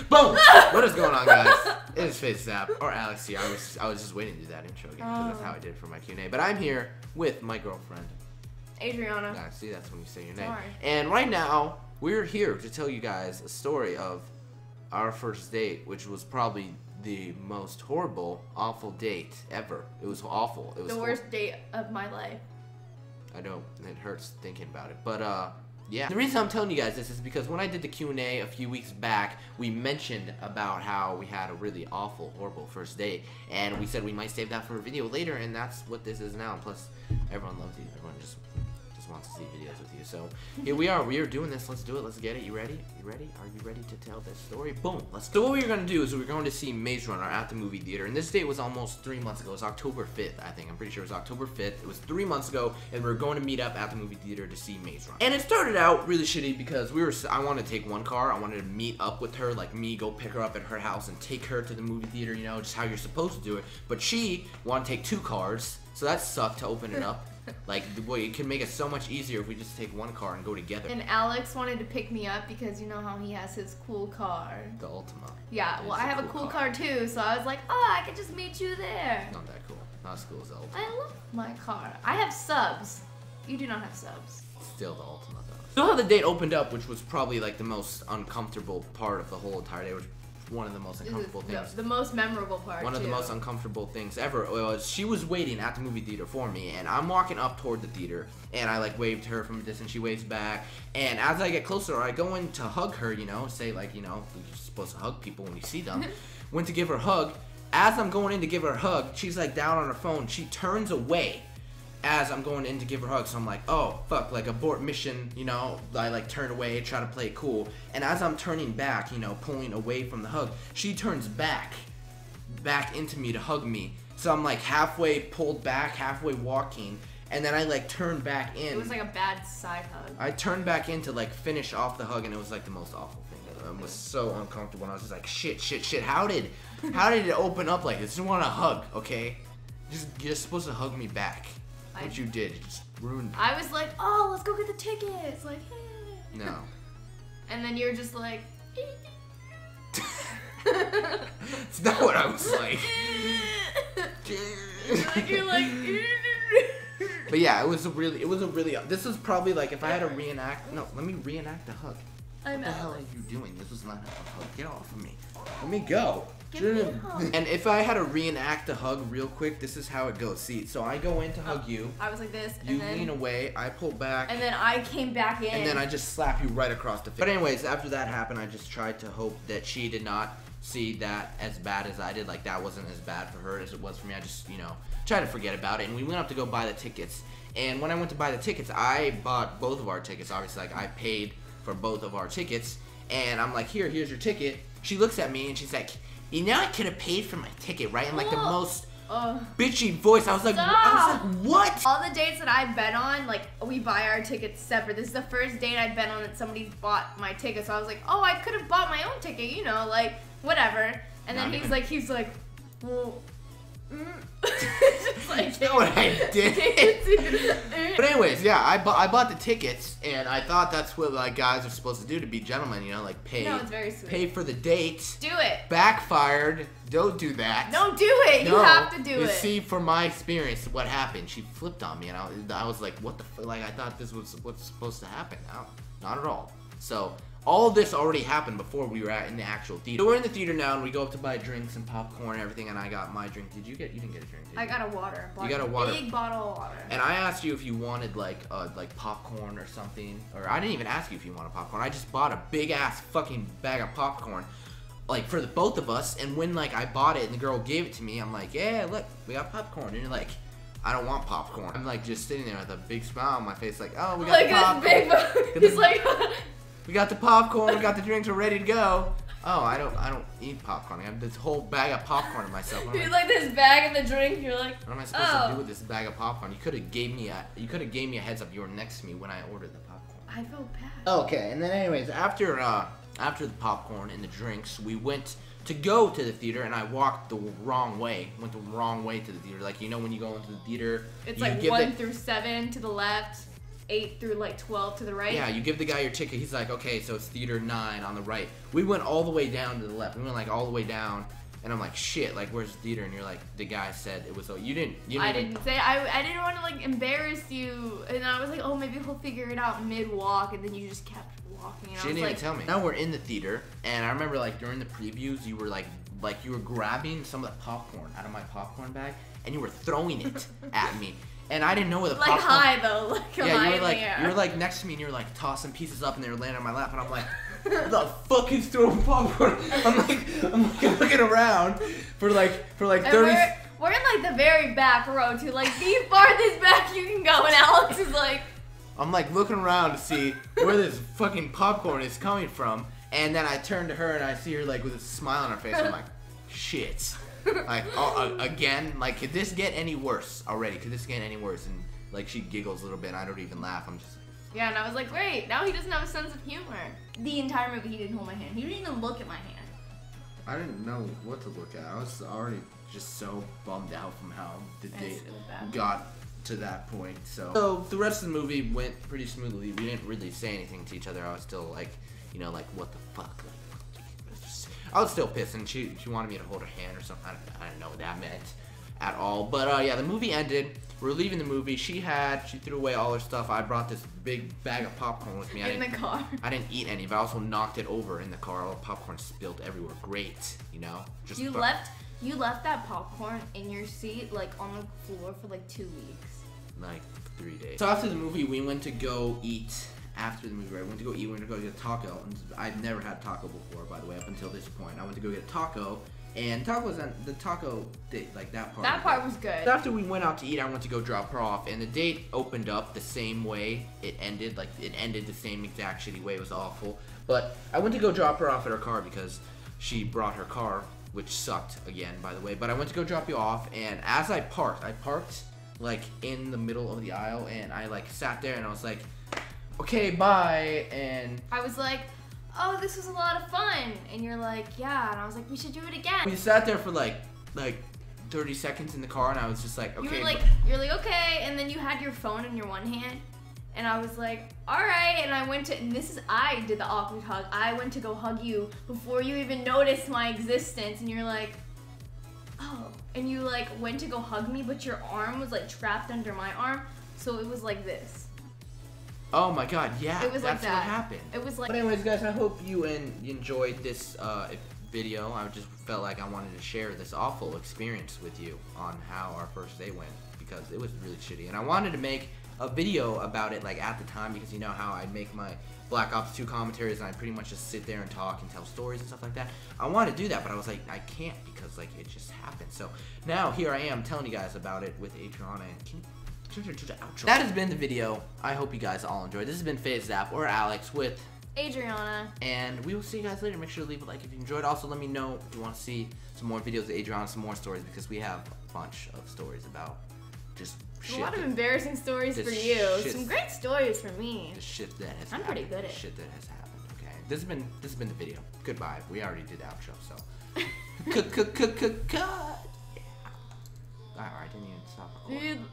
Boom! What is going on, guys? It is FaceZap, or Alex here. I was just waiting to do that intro again, because that's how I did for my Q&A. But I'm here with my girlfriend. Adriana. Yeah, see, that's when you say your name. Sorry. And right now, we're here to tell you guys a story of our first date, which was probably the most horrible, awful date ever. It was awful. It was the worst date of my life. I know, it hurts thinking about it. But, yeah. The reason I'm telling you guys this is because when I did the Q&A a few weeks back, we mentioned about how we had a really awful, horrible first date. And we said we might save that for a video later, and that's what this is now. Plus, everyone loves you. Everyone just wants to see videos with you. So, here we are. We are doing this. Let's do it. Let's get it. You ready? You ready? Are you ready to tell this story? Boom. Let's do it. So, what we're going to do is we're going to see Maze Runner at the movie theater. And this date was almost 3 months ago. It was October 5th, I think. I'm pretty sure it was October 5th. It was 3 months ago, and we were going to meet up at the movie theater to see Maze Runner. And it started out really shitty because I wanted to take one car. I wanted to meet up with her, like me, go pick her up at her house and take her to the movie theater, you know, just how you're supposed to do it. But she wanted to take 2 cars, so that sucked to open it up. Like, boy, it can make it so much easier if we just take one car and go together. And Alex wanted to pick me up because you know how he has his cool car. The Ultima. Yeah, well, I have a cool car too, so I was like, oh, I could just meet you there. Not that cool. Not as cool as the Ultima. I love my car. I have subs. You do not have subs. Still the Ultima, though. So how the date opened up, which was probably like the most uncomfortable part of the whole entire day, which one of the most uncomfortable things. The most memorable part, One of the most uncomfortable things ever was she was waiting at the movie theater for me, and I'm walking up toward the theater, and I like waved to her from a distance, she waves back, and as I get closer, I go in to hug her, you know, say like, you know, you're supposed to hug people when you see them. Went to give her a hug. As I'm going in to give her a hug, she's like down on her phone. She turns away as I'm going in to give her a hug, so I'm like, oh, fuck, like, abort mission, you know, I, like, turn away, try to play it cool, and as I'm turning back, you know, pulling away from the hug, she turns back into me to hug me, so I'm, like, halfway pulled back, halfway walking, and then I, like, turn back in. It was like a bad side hug. I turned back in to, like, finish off the hug, and it was, like, the most awful thing ever. It was so uncomfortable, and I was just like, shit, how did it open up like this? I just want a hug, okay? You're supposed to hug me back. What you did, it just ruined. I was like, oh, let's go get the tickets. Like, hey. No. And then you're just like. It's not what I was like. You're like. But yeah, it was a really. This was probably like if I had to reenact. No, let me reenact the hug. What the hell are you doing? This was not a hug. Get off of me. Let me go. And if I had to reenact the hug real quick, this is how it goes. See, so I go in to hug you. I was like this. You lean away. I pull back. And then I came back in. And then I just slap you right across the face. But anyways, after that happened, I just tried to hope that she did not see that as bad as I did. Like, that wasn't as bad for her as it was for me. I just, you know, tried to forget about it. And we went up to go buy the tickets. And when I went to buy the tickets, I bought both of our tickets. Obviously, like, I paid for both of our tickets. And I'm like, here's your ticket. She looks at me and she's like, you know, I could have paid for my ticket, right? In like the most bitchy voice. I was like, what? All the dates that I've been on, like, we buy our tickets separate. This is the first date I've been on that somebody's bought my ticket. So I was like, oh, I could have bought my own ticket, you know, like, whatever. And then he's like, well, just like, you know what I did? But anyways, yeah, I bought the tickets, and I thought that's what like guys are supposed to do to be gentlemen, you know, like pay. No, it's very sweet. Pay for the date. Do it. Backfired. Don't do that. Don't do it. No, you have to do it. You see, from my experience, what happened? She flipped on me, and I was like, what the f? Like, I thought this was what's supposed to happen. No, not at all. So. All this already happened before we were in the actual theater. So we're in the theater now, and we go up to buy drinks and popcorn and everything, and I got my drink. You didn't get a drink, did you? I got a water. You got a water. Big bottle of water. And I asked you if you wanted, like popcorn or something. Or I didn't even ask you if you wanted popcorn. I just bought a big-ass fucking bag of popcorn, like, for the both of us. And when, like, I bought it and the girl gave it to me, I'm like, yeah, look, we got popcorn. And you're like, I don't want popcorn. I'm, like, just sitting there with a big smile on my face, like, oh, we got the popcorn. Like, this big, he's like... We got the popcorn, we got the drinks, we're ready to go. Oh, I don't eat popcorn. I have this whole bag of popcorn in myself. You like this bag and the drink, you're like, what am I supposed to do with this bag of popcorn? You could have gave me a heads up. You were next to me when I ordered the popcorn. I felt bad. Okay, and then anyways, after the popcorn and the drinks, we went to go to the theater, and I walked the wrong way. Went the wrong way to the theater. Like, you know when you go into the theater, it's like 1 through 7 to the left. 8 through like 12 to the right. Yeah, you give the guy your ticket. He's like, okay, so it's theater 9 on the right. We went all the way down to the left. We went like all the way down, and I'm like, shit, like where's the theater? And you're like, the guy said it was. So you didn't. I didn't say. I didn't want to like embarrass you, and I was like, oh, maybe he'll figure it out mid walk, and then you just kept walking. And She didn't even tell me. Now we're in the theater, and I remember like during the previews, you were like you were grabbing some of the popcorn out of my popcorn bag, and you were throwing it at me. And I didn't know where the popcorn. Like high though, like yeah, high you were like next to me, and you were like tossing pieces up, and they were landing on my lap, and I'm like, who the fuck is throwing popcorn? I'm like looking around for like 30. We're in like the very back row too, like the farthest back you can go, and Alex is like. I'm like looking around to see where this fucking popcorn is coming from, and then I turn to her and I see her like with a smile on her face. I'm like, shit. Like, again, like, could this get any worse already? Could this get any worse? And like, she giggles a little bit, and I don't even laugh. I'm just. Yeah, and I was like, great. Now he doesn't have a sense of humor. The entire movie, he didn't hold my hand. He didn't even look at my hand. I didn't know what to look at. I was already just so bummed out from how the date got to that point. So the rest of the movie went pretty smoothly. We didn't really say anything to each other. I was still like, you know, like, what the fuck? Like, I was still pissed, and she wanted me to hold her hand or something. I didn't know what that meant at all. But yeah, the movie ended. We're leaving the movie. She threw away all her stuff. I brought this big bag of popcorn with me. In the car. I didn't eat any, but I also knocked it over in the car. All the popcorn spilled everywhere. Great, you know. Just you left that popcorn in your seat, like on the floor for like 2 weeks. Like 3 days. So after the movie, we went to go eat. After the movie, right? We went to go eat. We went to go get a taco. And I've never had taco before, by the way, up until this point. I went to go get a taco, and the taco date, like that part. That part was good. After we went out to eat, I went to go drop her off, and the date opened up the same way it ended. Like, it ended the same exact shitty way. It was awful. But I went to go drop her off at her car because she brought her car, which sucked again, by the way. But I went to go drop you off, and as I parked like in the middle of the aisle, and I like sat there, and I was like, okay, bye. And I was like, oh, this was a lot of fun. And you're like, yeah. And I was like, we should do it again. We sat there for like 30 seconds in the car, and I was just like, okay. You're like, okay. And then you had your phone in your one hand. And I was like, all right. And I did the awkward hug. I went to go hug you before you even noticed my existence. And you're like, oh. And you like went to go hug me, but your arm was like trapped under my arm. So it was like this. Oh my god, yeah, it was that's like that. What happened. It was like. But anyways, guys, I hope you enjoyed this video. I just felt like I wanted to share this awful experience with you on how our first day went, because it was really shitty. And I wanted to make a video about it like at the time, because you know how I make my Black Ops 2 commentaries and I pretty much just sit there and talk and tell stories and stuff like that. I wanted to do that, but I was like, I can't, because like it just happened. So now here I am telling you guys about it with Adriana and that has been the video. I hope you guys all enjoyed. This has been FaZe or Alex with Adriana. And we will see you guys later. Make sure to leave a like if you enjoyed. Also, let me know if you want to see some more videos of Adriana, some more stories, because we have a bunch of stories about just shit. A lot of embarrassing stories for you. Some great stories for me. The shit that has I'm pretty good at shit that has happened. Okay. This has been the video. Goodbye. We already did the outro, so cut. Yeah. Alright, I didn't even stop recording. Dude.